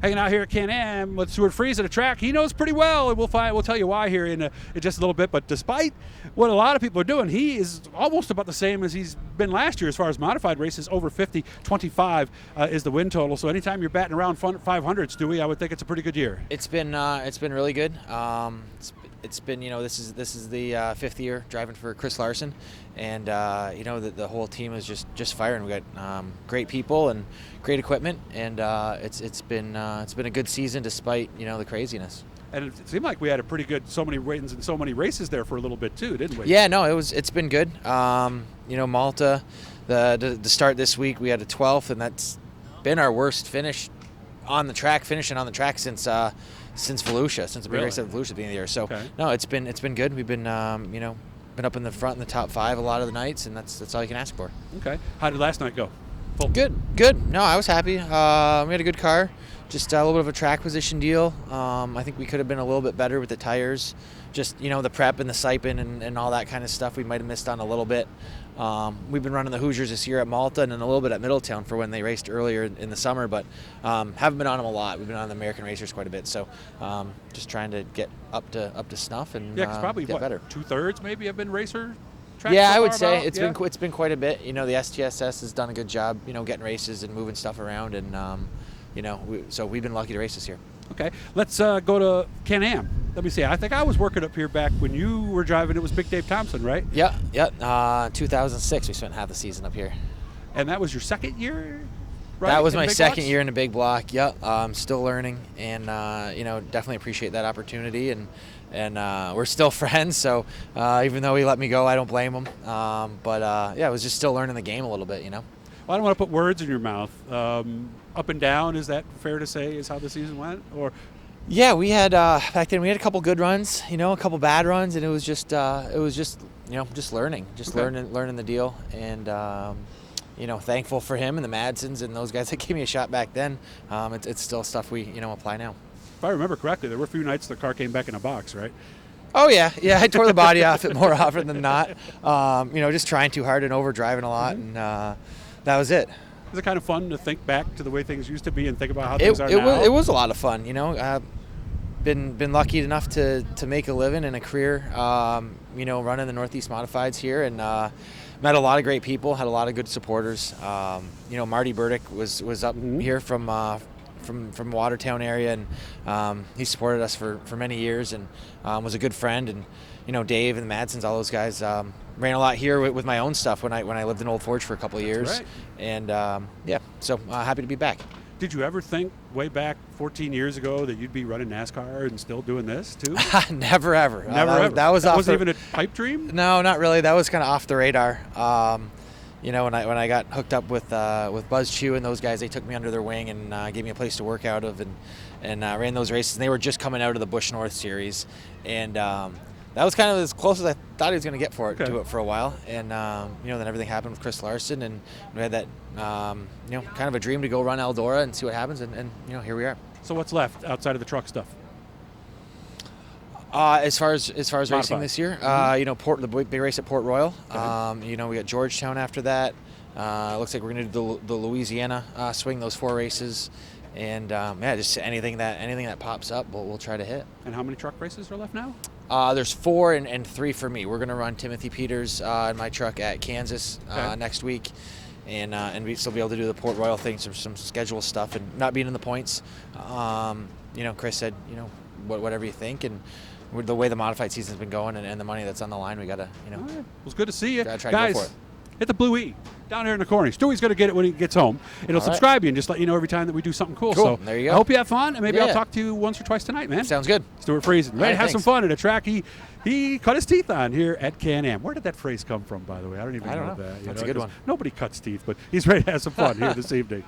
hanging out here at Can Am with Stewart Friesen, a track he knows pretty well, and we'll tell you why here in just a little bit. But despite what a lot of people are doing, he is almost about the same as he's been last year as far as modified races. Over 50, 25 is the win total. So anytime you're batting around 500s, Stewie, I would think it's a pretty good year. It's been really good. It's been, this is the fifth year driving for Chris Larson, and the whole team is just firing. We got great people and great equipment, and it's been a good season despite the craziness. And it seemed like we had a pretty good so many wins and so many races there for a little bit too, didn't we? Yeah, no, it's been good. Malta, the start this week we had a 12th, and that's been our worst finishing on the track since Volusia, since the big race at Volusia at the beginning of the year. So no, it's been good. We've been been up in the front in the top 5 a lot of the nights, and that's all you can ask for. Okay. How did last night go? Full. Good. No, I was happy. We had a good car. Just a little bit of a track position deal. I think we could have been a little bit better with the tires. Just, the prep and the siping and all that kind of stuff we might have missed on a little bit. We've been running the Hoosiers this year at Malta and then a little bit at Middletown for when they raced earlier in the summer, but haven't been on them a lot. We've been on the American Racers quite a bit, so just trying to get up to snuff and yeah, 'cause probably get better. 2/3 maybe have been racer tracks. Yeah, so I would far say about? it's been quite a bit. The STSS has done a good job, getting races and moving stuff around, and so we've been lucky to race this year. Okay, let's go to Can Am. Let me see. I think I was working up here back when you were driving. It was Big Dave Thompson, right? Yeah. 2006, we spent half the season up here. And that was your second year, right? That was my second year in a big block. Yep. I'm still learning, and definitely appreciate that opportunity. And we're still friends. So even though he let me go, I don't blame him. I was just still learning the game a little bit. Well, I don't want to put words in your mouth. Up and down, is that fair to say is how the season went? Or yeah, we had back then we had a couple good runs, a couple bad runs, and it was just learning, learning the deal, and thankful for him and the Madsons and those guys that gave me a shot back then. It's still stuff we apply now. If I remember correctly, there were a few nights the car came back in a box, right? Oh yeah, I tore the body off it more often than not. Just trying too hard and overdriving a lot, and that was it. Is it kind of fun to think back to the way things used to be and think about how things are now? It was a lot of fun, Been lucky enough to make a living and a career, running the Northeast Modifieds here, and met a lot of great people, had a lot of good supporters. Marty Burdick was up here from Watertown area, and he supported us for many years and was a good friend. And Dave and the Madsons, all those guys, ran a lot here with my own stuff when I lived in Old Forge for a couple of years. Right. And so happy to be back. Did you ever think way back 14 years ago that you'd be running NASCAR and still doing this too? Never ever. Never ever. That wasn't even a pipe dream? No, not really. That was kind of off the radar. When I got hooked up with Buzz Chew and those guys, they took me under their wing and gave me a place to work out of and ran those races. And they were just coming out of the Busch North Series, and that was kind of as close as I thought he was going to get to it for a while. And then everything happened with Chris Larson, and we had that kind of a dream to go run Eldora and see what happens. And here we are. So what's left outside of the truck stuff? As far as racing this year, the big race at Port Royal. Okay. We got Georgetown after that. Looks like we're going to do the Louisiana swing, those 4 races, and just anything that pops up, we'll try to hit. And how many truck races are left now? There's 4 and 3 for me. We're going to run Timothy Peters in my truck at Kansas next week, and we still be able to do the Port Royal thing, some schedule stuff, and not being in the points. Chris said, whatever you think, and with the way the modified season's been going and the money that's on the line, we gotta, Right. Well, it's good to see you. Try Guys, to go for it. Hit the blue E down there in the corner. Stewie's going to get it when he gets home. It'll subscribe you and just let you know every time that we do something cool. So there you go. I hope you have fun, and maybe I'll talk to you once or twice tonight, man. Sounds good. Stewart Friesen. Ready to have some thanks. fun at a track he cut his teeth on here at Can Am. Where did that phrase come from, by the way? I don't know. That's a good one. Nobody cuts teeth, but he's ready to have some fun here this evening.